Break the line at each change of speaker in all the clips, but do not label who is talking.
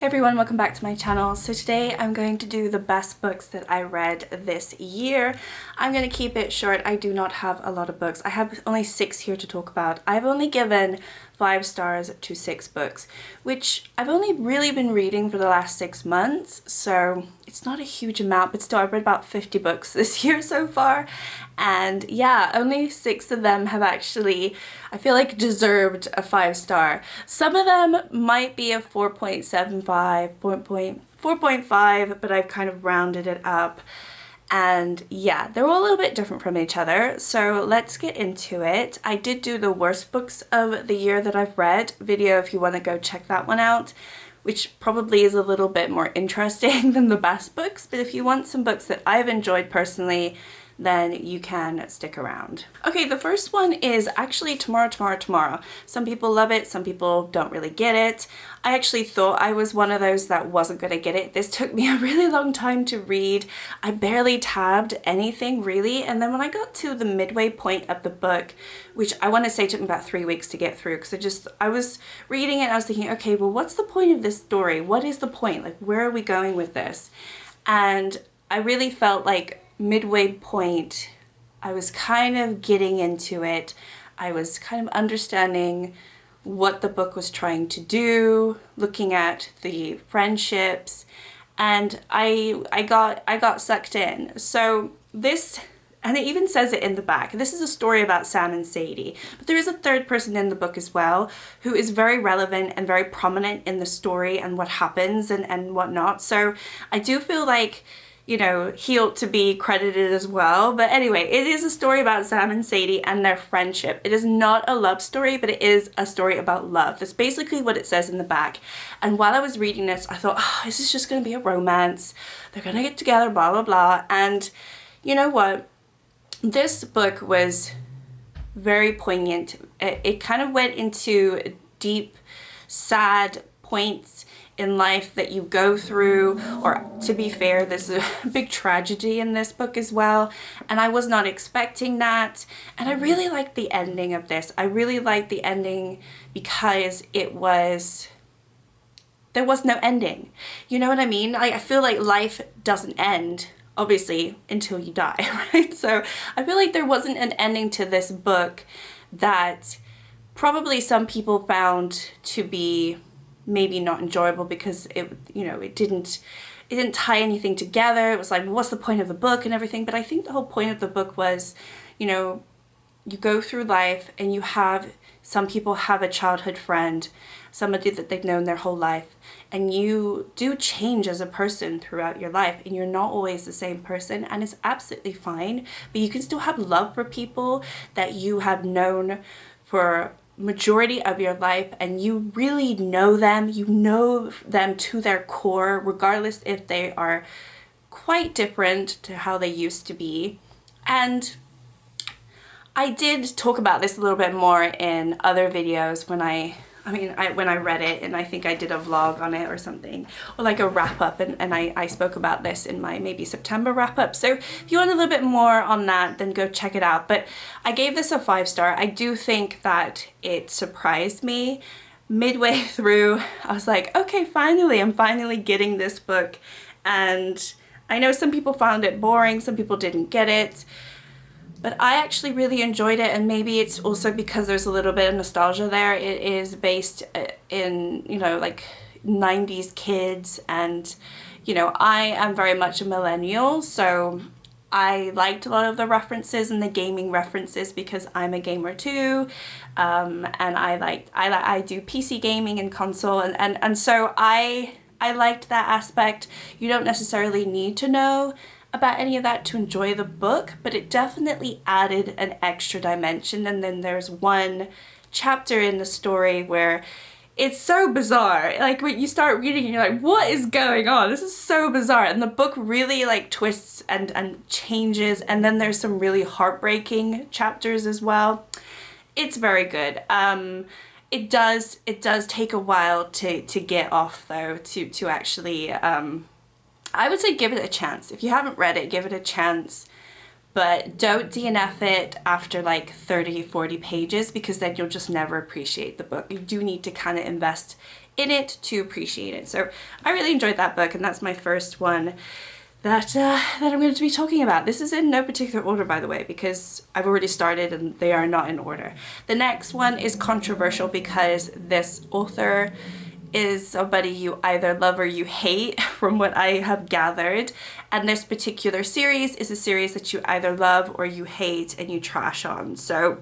Hey everyone, welcome back to my channel. So today I'm going to do the best books that I read this year. I'm going to keep it short. I do not have a lot of books. I have only 6 here to talk about. I've only given 5 stars to 6 books, which I've only really been reading for the last 6 months, so it's not a huge amount, but still I've read about 50 books this year so far. And yeah, only 6 of them have actually, I feel like, deserved a 5 star. Some of them might be a 4.75, 4.5, but I've kind of rounded it up. And yeah, they're all a little bit different from each other. So let's get into it. I did do the worst books of the year that I've read video if you want to go check that one out, which probably is a little bit more interesting than the best books. But if you want some books that I've enjoyed personally, then you can stick around. Okay, the first one is actually Tomorrow. Some people love it, some people don't really get it. I actually thought I was one of those that wasn't gonna get it. This took me a really long time to read. I barely tabbed anything really, and then when I got to the midway point of the book, which I want to say took me about 3 weeks to get through, because I was reading it and I was thinking, okay, well, what's the point of this story? What is the point? Like, where are we going with this? And I really felt like midway point, I was kind of getting into it. I was kind of understanding what the book was trying to do, looking at the friendships, and I got sucked in. So this, and it even says it in the back, this is a story about Sam and Sadie, but there is a third person in the book as well who is very relevant and very prominent in the story and what happens and whatnot. So I do feel like, you know, he ought to be credited as well. But anyway, it is a story about Sam and Sadie and their friendship. It is not a love story, but it is a story about love. That's basically what it says in the back. And while I was reading this, I thought, oh, this is just going to be a romance. They're going to get together, blah, blah, blah. And you know what? This book was very poignant. It kind of went into deep, sad points in life that you go through, or to be fair, there's a big tragedy in this book as well, and I was not expecting that. And I really liked the ending of this. I really liked the ending because there was no ending. You know what I mean? I feel like life doesn't end, obviously, until you die, right? So I feel like there wasn't an ending to this book that probably some people found to be maybe not enjoyable because it didn't tie anything together. It was like, well, what's the point of the book and everything? But I think the whole point of the book was, you know, you go through life and some people have a childhood friend, somebody that they've known their whole life, and you do change as a person throughout your life, and you're not always the same person, and it's absolutely fine. But you can still have love for people that you have known for majority of your life, and you really know them to their core, regardless if they are quite different to how they used to be. And I did talk about this a little bit more in other videos when I read it, and I think I did a vlog on it or something, or like a wrap up, and I spoke about this in my maybe September wrap up. So if you want a little bit more on that, then go check it out. But I gave this a 5 star. I do think that it surprised me. Midway through, I was like, okay, I'm finally getting this book. And I know some people found it boring, some people didn't get it, but I actually really enjoyed it, and maybe it's also because there's a little bit of nostalgia there. It is based in, you know, like 90s kids, and, you know, I am very much a millennial, so I liked a lot of the references and the gaming references because I'm a gamer too, and I do PC gaming and console, and so I liked that aspect. You don't necessarily need to know about any of that to enjoy the book, but it definitely added an extra dimension. And then there's one chapter in the story where it's so bizarre. Like, when you start reading, you're like, what is going on? This is so bizarre. And the book really like twists and changes, and then there's some really heartbreaking chapters as well. It's very good. It does take a while to get off though, to actually I would say give it a chance. If you haven't read it, give it a chance. But don't DNF it after like 30, 40 pages, because then you'll just never appreciate the book. You do need to kind of invest in it to appreciate it. So I really enjoyed that book, and that's my first one that I'm going to be talking about. This is in no particular order, by the way, because I've already started and they are not in order. The next one is controversial because this author is somebody you either love or you hate, from what I have gathered. And this particular series is a series that you either love or you hate and you trash on. So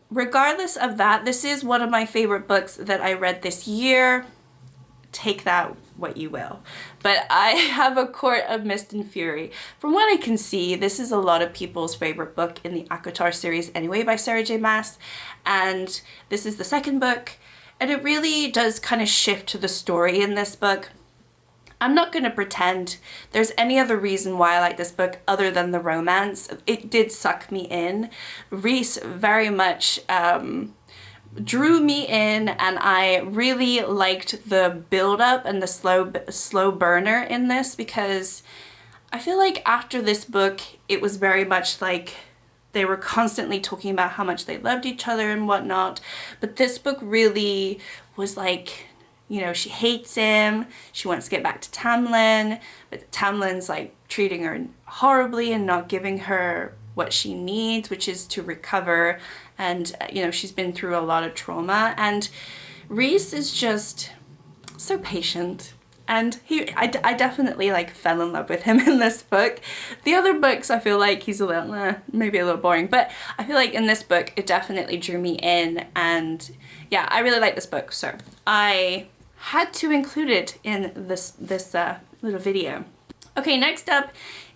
regardless of that, this is one of my favorite books that I read this year. Take that what you will. But I have A Court of Mist and Fury. From what I can see, this is a lot of people's favorite book in the ACOTAR series anyway by Sarah J Maas. And this is the second book. And it really does kind of shift to the story in this book. I'm not going to pretend there's any other reason why I like this book other than the romance. It did suck me in. Rhys very much drew me in, and I really liked the build-up and the slow burner in this, because I feel like after this book it was very much like they were constantly talking about how much they loved each other and whatnot, but this book really was like, you know, she hates him, she wants to get back to Tamlin, but Tamlin's like treating her horribly and not giving her what she needs, which is to recover. And, you know, she's been through a lot of trauma, and Rhys is just so patient. And I definitely like fell in love with him in this book. The other books I feel like he's a little, maybe a little boring, but I feel like in this book it definitely drew me in, and yeah, I really like this book. So I had to include it in this little video. Okay, next up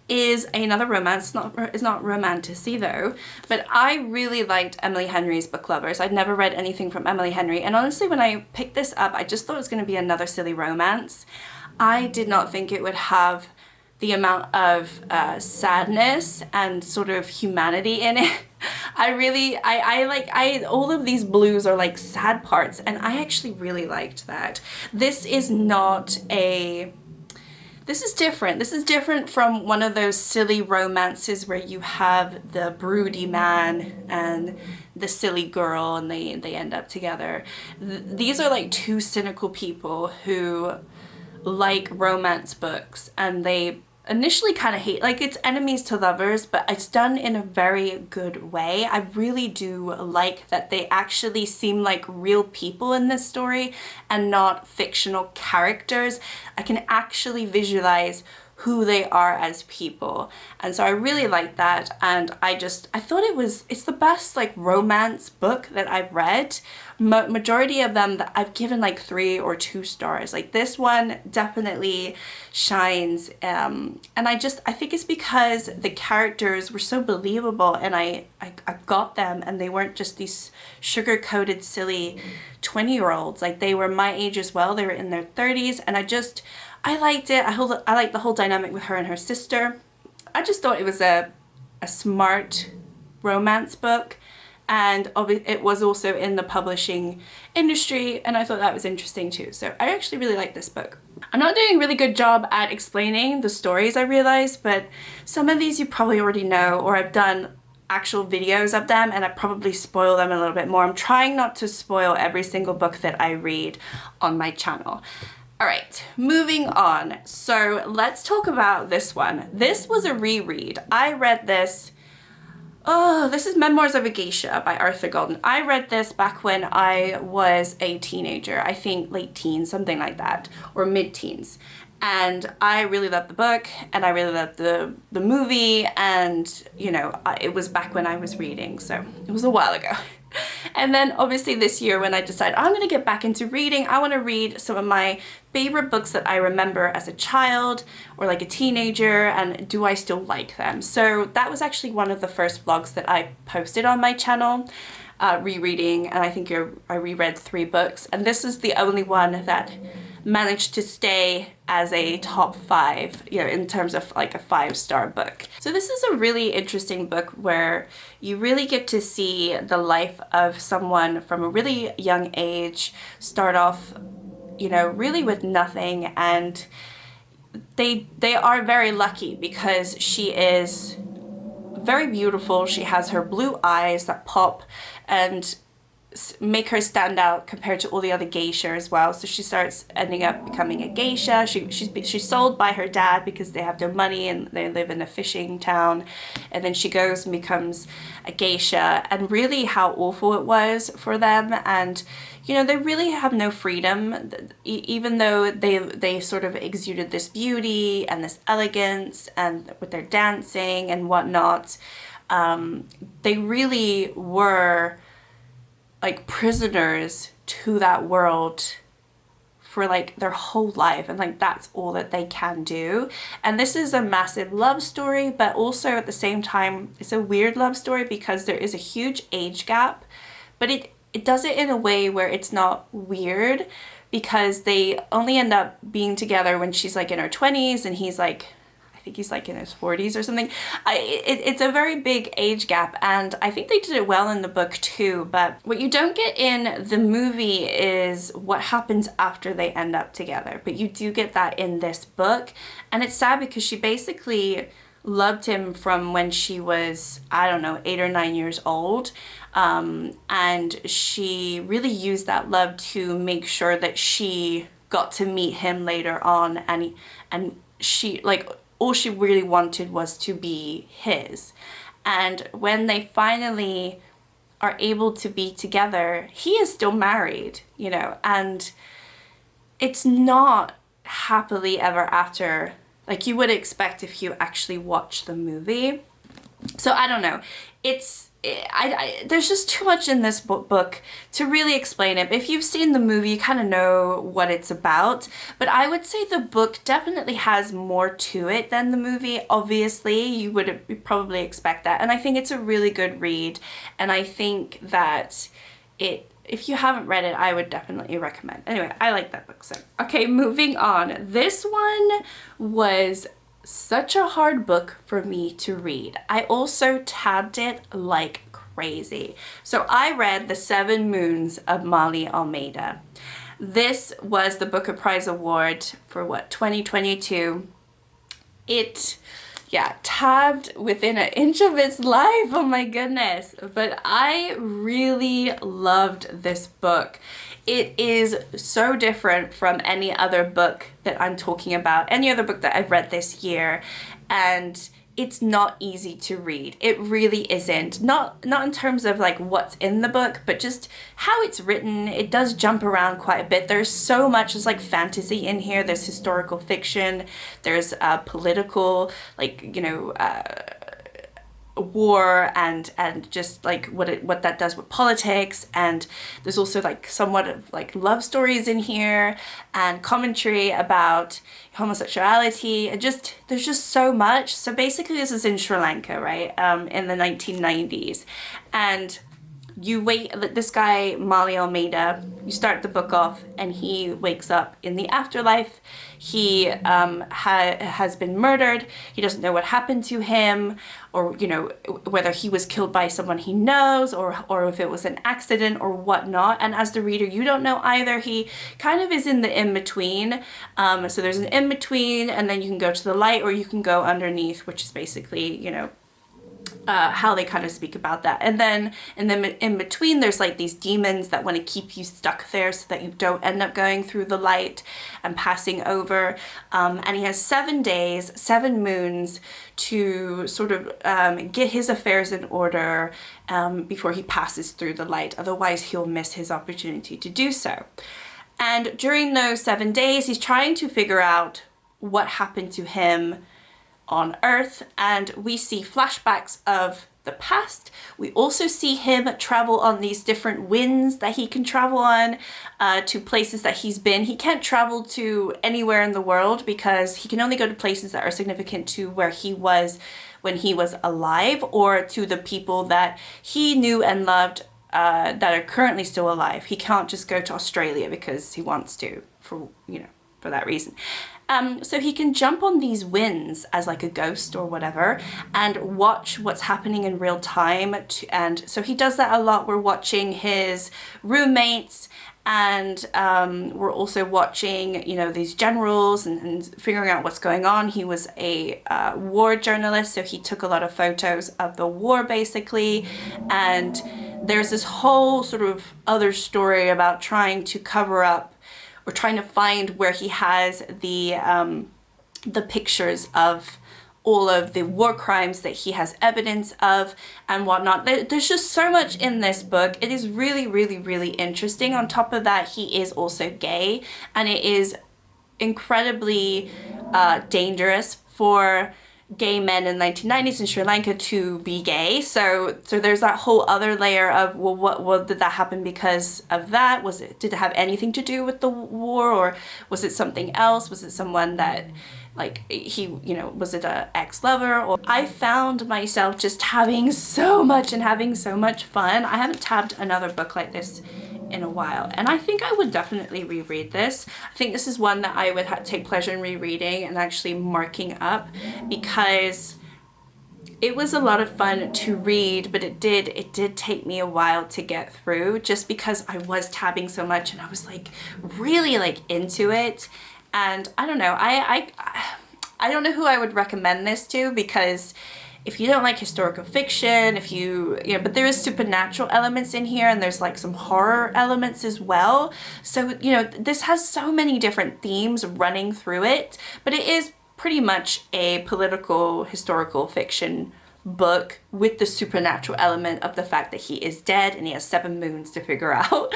is another romance. It's not romantic-y though, but I really liked Emily Henry's Book Lovers. I'd never read anything from Emily Henry, and honestly when I picked this up I just thought it was going to be another silly romance. I did not think it would have the amount of sadness and sort of humanity in it. All of these blues are like sad parts, and I actually really liked that. This is different. This is different from one of those silly romances where you have the broody man and the silly girl and they end up together. These are like two cynical people who like romance books, and they initially kind of hate, like, it's enemies to lovers, but it's done in a very good way. I really do like that they actually seem like real people in this story and not fictional characters. I can actually visualize who they are as people, and so I really like that. And I thought it's the best like romance book that I've read. Majority of them that I've given like 3 or 2 stars. Like this one definitely shines, and I think it's because the characters were so believable, and I got them, and they weren't just these sugar-coated silly 20-year-olds. Like they were my age as well. They were in their 30s, and I liked it. I liked the whole dynamic with her and her sister. I just thought it was a smart romance book, and it was also in the publishing industry, and I thought that was interesting too. So I actually really like this book. I'm not doing a really good job at explaining the stories, I realize, but some of these you probably already know, or I've done actual videos of them and I probably spoil them a little bit more. I'm trying not to spoil every single book that I read on my channel. All right, moving on. So let's talk about this one. This was a reread. I read this, this is Memoirs of a Geisha by Arthur Golden. I read this back when I was a teenager, I think late teens, something like that, or mid-teens. And I really loved the book, and I really loved the movie, and you know, it was back when I was reading, so it was a while ago. And then obviously this year when I decided I'm going to get back into reading, I want to read some of my favorite books that I remember as a child or like a teenager, and do I still like them? So that was actually one of the first vlogs that I posted on my channel, rereading, and I think I reread 3 books, and this is the only one that managed to stay as a top 5, you know, in terms of like a 5-star book. So this is a really interesting book where you really get to see the life of someone from a really young age, start off, you know, really with nothing, and they are very lucky because she is very beautiful. She has her blue eyes that pop, and make her stand out compared to all the other geisha as well. So she starts ending up becoming a geisha. She's sold by her dad because they have no money and they live in a fishing town. And then she goes and becomes a geisha, and really how awful it was for them. And you know, they really have no freedom, even though they sort of exuded this beauty and this elegance, and with their dancing and whatnot, they really were like prisoners to that world for like their whole life, and like that's all that they can do. And this is a massive love story, but also at the same time it's a weird love story because there is a huge age gap, but it does it in a way where it's not weird, because they only end up being together when she's like in her 20s and he's like, I think he's like in his 40s or something. It's a very big age gap, and I think they did it well in the book too. But what you don't get in the movie is what happens after they end up together. But you do get that in this book, and it's sad because she basically loved him from when she was, I don't know, 8 or 9 years old. And she really used that love to make sure that she got to meet him later on, and she, like, all she really wanted was to be his. And when they finally are able to be together, he is still married, you know, and it's not happily ever after like you would expect if you actually watch the movie. So I don't know, there's just too much in this book to really explain it. If you've seen the movie, you kind of know what it's about, but I would say the book definitely has more to it than the movie. Obviously, you would probably expect that, and I think it's a really good read, and I think that if you haven't read it, I would definitely recommend. Anyway, I like that book. So, okay, moving on. This one was such a hard book for me to read. I also tabbed it like crazy. So I read The 7 Moons of Molly Almeida. This was the Booker Prize Award for what, 2022. It, yeah, tabbed within an inch of its life. Oh my goodness. But I really loved this book. It is so different from any other book that I'm talking about, any other book that I've read this year, and it's not easy to read. It really isn't. Not in terms of like what's in the book, but just how it's written. It does jump around quite a bit. There's so much, there's like fantasy in here, there's historical fiction, there's political, like, you know, war and just like what that does with politics, and there's also like somewhat of like love stories in here and commentary about homosexuality, and just there's just so much. So basically this is in Sri Lanka, right, in the 1990s, and this guy Molly Almeida, you start the book off and he wakes up in the afterlife. He has been murdered. He doesn't know what happened to him, or you know, whether he was killed by someone he knows, or if it was an accident or whatnot. And as the reader, you don't know either. He kind of is in the in-between. So there's an in-between, and then you can go to the light or you can go underneath, which is basically, you know, how they kind of speak about that. And then in between, there's like these demons that want to keep you stuck there so that you don't end up going through the light and passing over. And he has 7 days, 7 moons to sort of get his affairs in order before he passes through the light. Otherwise, he'll miss his opportunity to do so. And during those 7 days, he's trying to figure out what happened to him on Earth, and we see flashbacks of the past. We also see him travel on these different winds that he can travel on to places that he's been. He can't travel to anywhere in the world because he can only go to places that are significant to where he was when he was alive, or to the people that he knew and loved that are currently still alive. He can't just go to Australia because he wants to, for, you know, for that reason. So he can jump on these winds as like a ghost or whatever and watch what's happening in real time. And so he does that a lot. We're watching his roommates, and we're also watching, you know, these generals and figuring out what's going on. He was a war journalist, so he took a lot of photos of the war basically, and there's this whole sort of other story about trying to cover up or trying to find where he has the pictures of all of the war crimes that he has evidence of and whatnot. There's just so much in this book. It is really, really, really interesting. On top of that, he is also gay, and it is incredibly dangerous for gay men in the 1990s in Sri Lanka to be gay. So there's that whole other layer of, well, what did that happen because of that? Did it have anything to do with the war, or was it something else? Was it someone that, like, he, you know, was it a ex-lover? Or I found myself just having so much fun. I haven't tabbed another book like this in a while, and I think I would definitely reread this. I think this is one that I would take pleasure in rereading and actually marking up, because it was a lot of fun to read, but it did take me a while to get through, just because I was tabbing so much and I was like really like into it. And I don't know, I don't know who I would recommend this to, because if you don't like historical fiction, if you know, but there is supernatural elements in here, and there's like some horror elements as well. So, you know, this has so many different themes running through it, but it is pretty much a political historical fiction book with the supernatural element of the fact that he is dead and he has 7 moons to figure out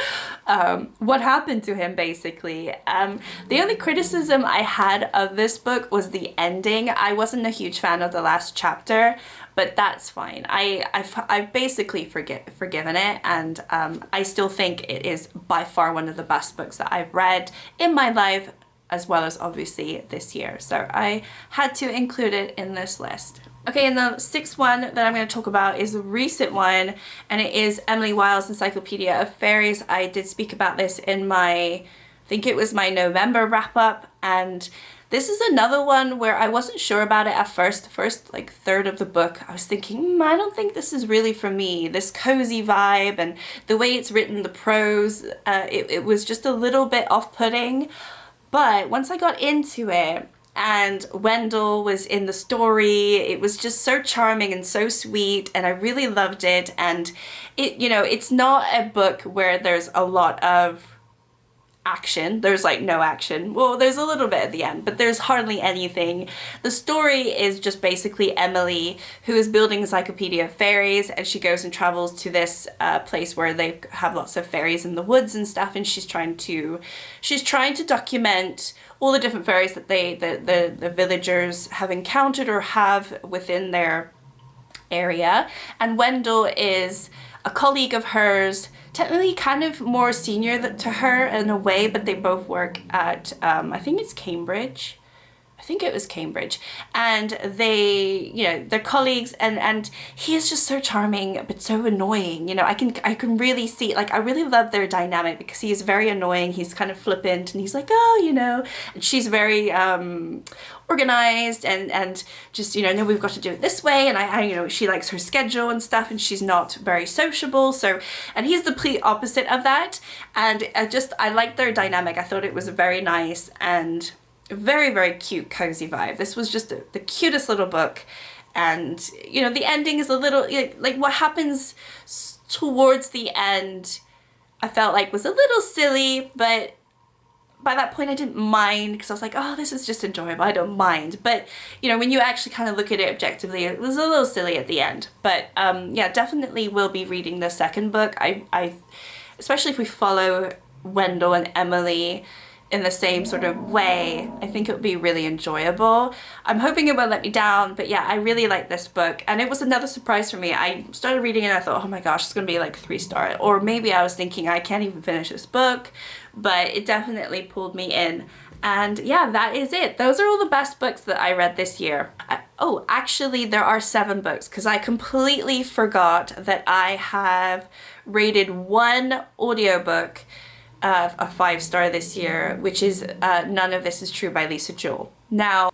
what happened to him, basically. The only criticism I had of this book was the ending. I wasn't a huge fan of the last chapter, but that's fine. I've basically forgiven it, and I still think it is by far one of the best books that I've read in my life, as well as obviously this year. So I had to include it in this list. Okay, and the 6th one that I'm going to talk about is a recent one, and it is Emily Wilde's Encyclopedia of Fairies. I did speak about this in my, I think it was my November wrap-up, and this is another one where I wasn't sure about it at first. The first like third of the book, I was thinking, I don't think this is really for me. This cozy vibe and the way it's written, the prose, it was just a little bit off-putting. But once I got into it, and Wendell was in the story, it was just so charming and so sweet, and I really loved it. And it, you know, it's not a book where there's a lot of action. There's like no action. Well, there's a little bit at the end, but there's hardly anything. The story is just basically Emily, who is building an encyclopedia of fairies, and she goes and travels to this place where they have lots of fairies in the woods and stuff, and she's trying to document all the different fairies that the villagers have encountered or have within their area. And Wendell is a colleague of hers, technically kind of more senior to her in a way, but they both work at, I think it's Cambridge. I think it was Cambridge. And they, you know, they're colleagues, and he is just so charming, but so annoying. You know, I can really see, like, I really love their dynamic, because he is very annoying. He's kind of flippant, and he's like, oh, you know, and she's very, organized and just, you know, no, we've got to do it this way, and I you know, she likes her schedule and stuff, and she's not very sociable. So, and he's the complete opposite of that, and I like their dynamic. I thought it was very nice and very, very cute, cozy vibe. This was just the cutest little book, and, you know, the ending is a little, like what happens towards the end, I felt like was a little silly, but by that point I didn't mind, because I was like, oh, this is just enjoyable, I don't mind. But, you know, when you actually kind of look at it objectively, it was a little silly at the end. But yeah, definitely will be reading the second book. I especially if we follow Wendell and Emily in the same sort of way, I think it would be really enjoyable. I'm hoping it won't let me down, but yeah, I really like this book, and it was another surprise for me. I started reading it and I thought, oh my gosh, it's gonna be like 3-star, or maybe I was thinking I can't even finish this book, but it definitely pulled me in. And yeah, that is it. Those are all the best books that I read this year. Oh, actually there are 7 books, because I completely forgot that I have rated one audiobook a 5-star this year, which is None of This Is True by Lisa Jewell. Now,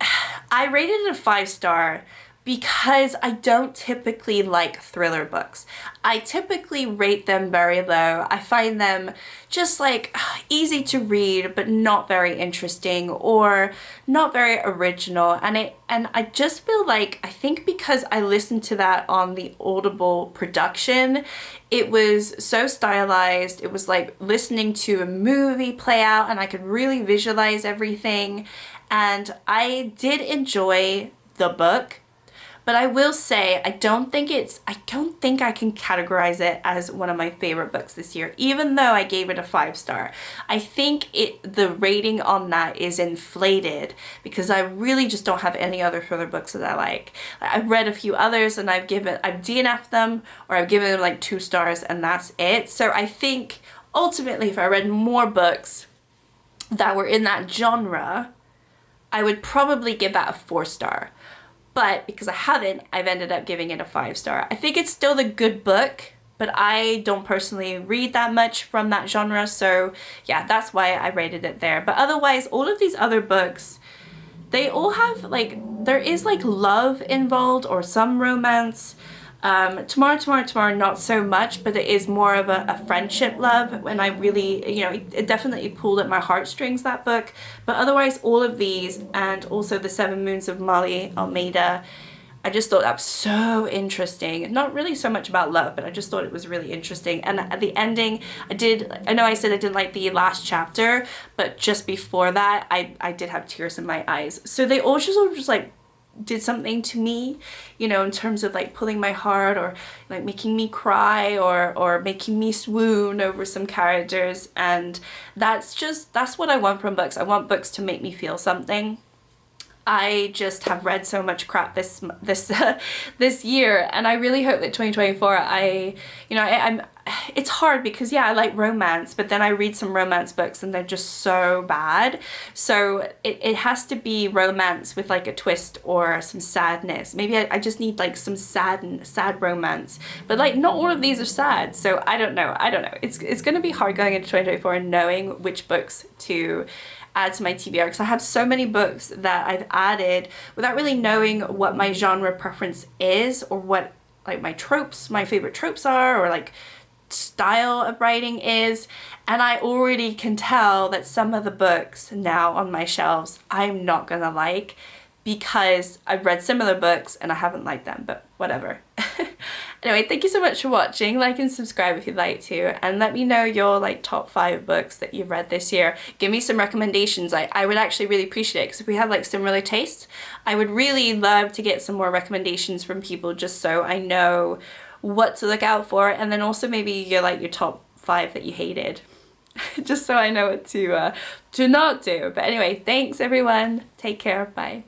I rated it a 5-star, because I don't typically like thriller books. I typically rate them very low. I find them just like easy to read but not very interesting or not very original, and I just feel like, I think because I listened to that on the Audible production, it was so stylized. It was like listening to a movie play out, and I could really visualize everything, and I did enjoy the book. But I will say, I don't think I can categorize it as one of my favorite books this year, even though I gave it a 5-star. I think the rating on that is inflated because I really just don't have any other thriller books that I like. I've read a few others and I've DNF'd them, or I've given them like 2 stars, and that's it. So I think ultimately, if I read more books that were in that genre, I would probably give that a 4-star. But because I haven't, I've ended up giving it a 5-star. I think it's still a good book, but I don't personally read that much from that genre. So yeah, that's why I rated it there. But otherwise, all of these other books, they all have like, there is like love involved or some romance. Tomorrow, not so much, but it is more of a friendship love, and I really, you know, it definitely pulled at my heartstrings, that book. But otherwise, all of these, and also The 7 Moons of Molly Almeida, I just thought that was so interesting. Not really so much about love, but I just thought it was really interesting. And at the ending, I know I said I didn't like the last chapter, but just before that, I did have tears in my eyes. So they all just like did something to me, you know, in terms of like pulling my heart, or like making me cry, or making me swoon over some characters. And that's what I want from books. I want books to make me feel something. I just have read so much crap this year, and I really hope that 2024, it's hard because yeah, I like romance, but then I read some romance books and they're just so bad. So it has to be romance with like a twist or some sadness. Maybe I just need like some sad romance, but like not all of these are sad. So I don't know. It's gonna be hard going into 2024 and knowing which books to add to my TBR, because I have so many books that I've added without really knowing what my genre preference is, or what like my favorite tropes are, or like style of writing is. And I already can tell that some of the books now on my shelves I'm not gonna like, because I've read similar books and I haven't liked them, but whatever. Anyway, thank you so much for watching. Like and subscribe if you'd like to, and let me know your like top 5 books that you've read this year. Give me some recommendations. I would actually really appreciate it, because if we have like similar tastes, I would really love to get some more recommendations from people, just so I know what to look out for. And then also maybe your top 5 that you hated, just so I know what to not do. But anyway, thanks everyone. Take care. Bye.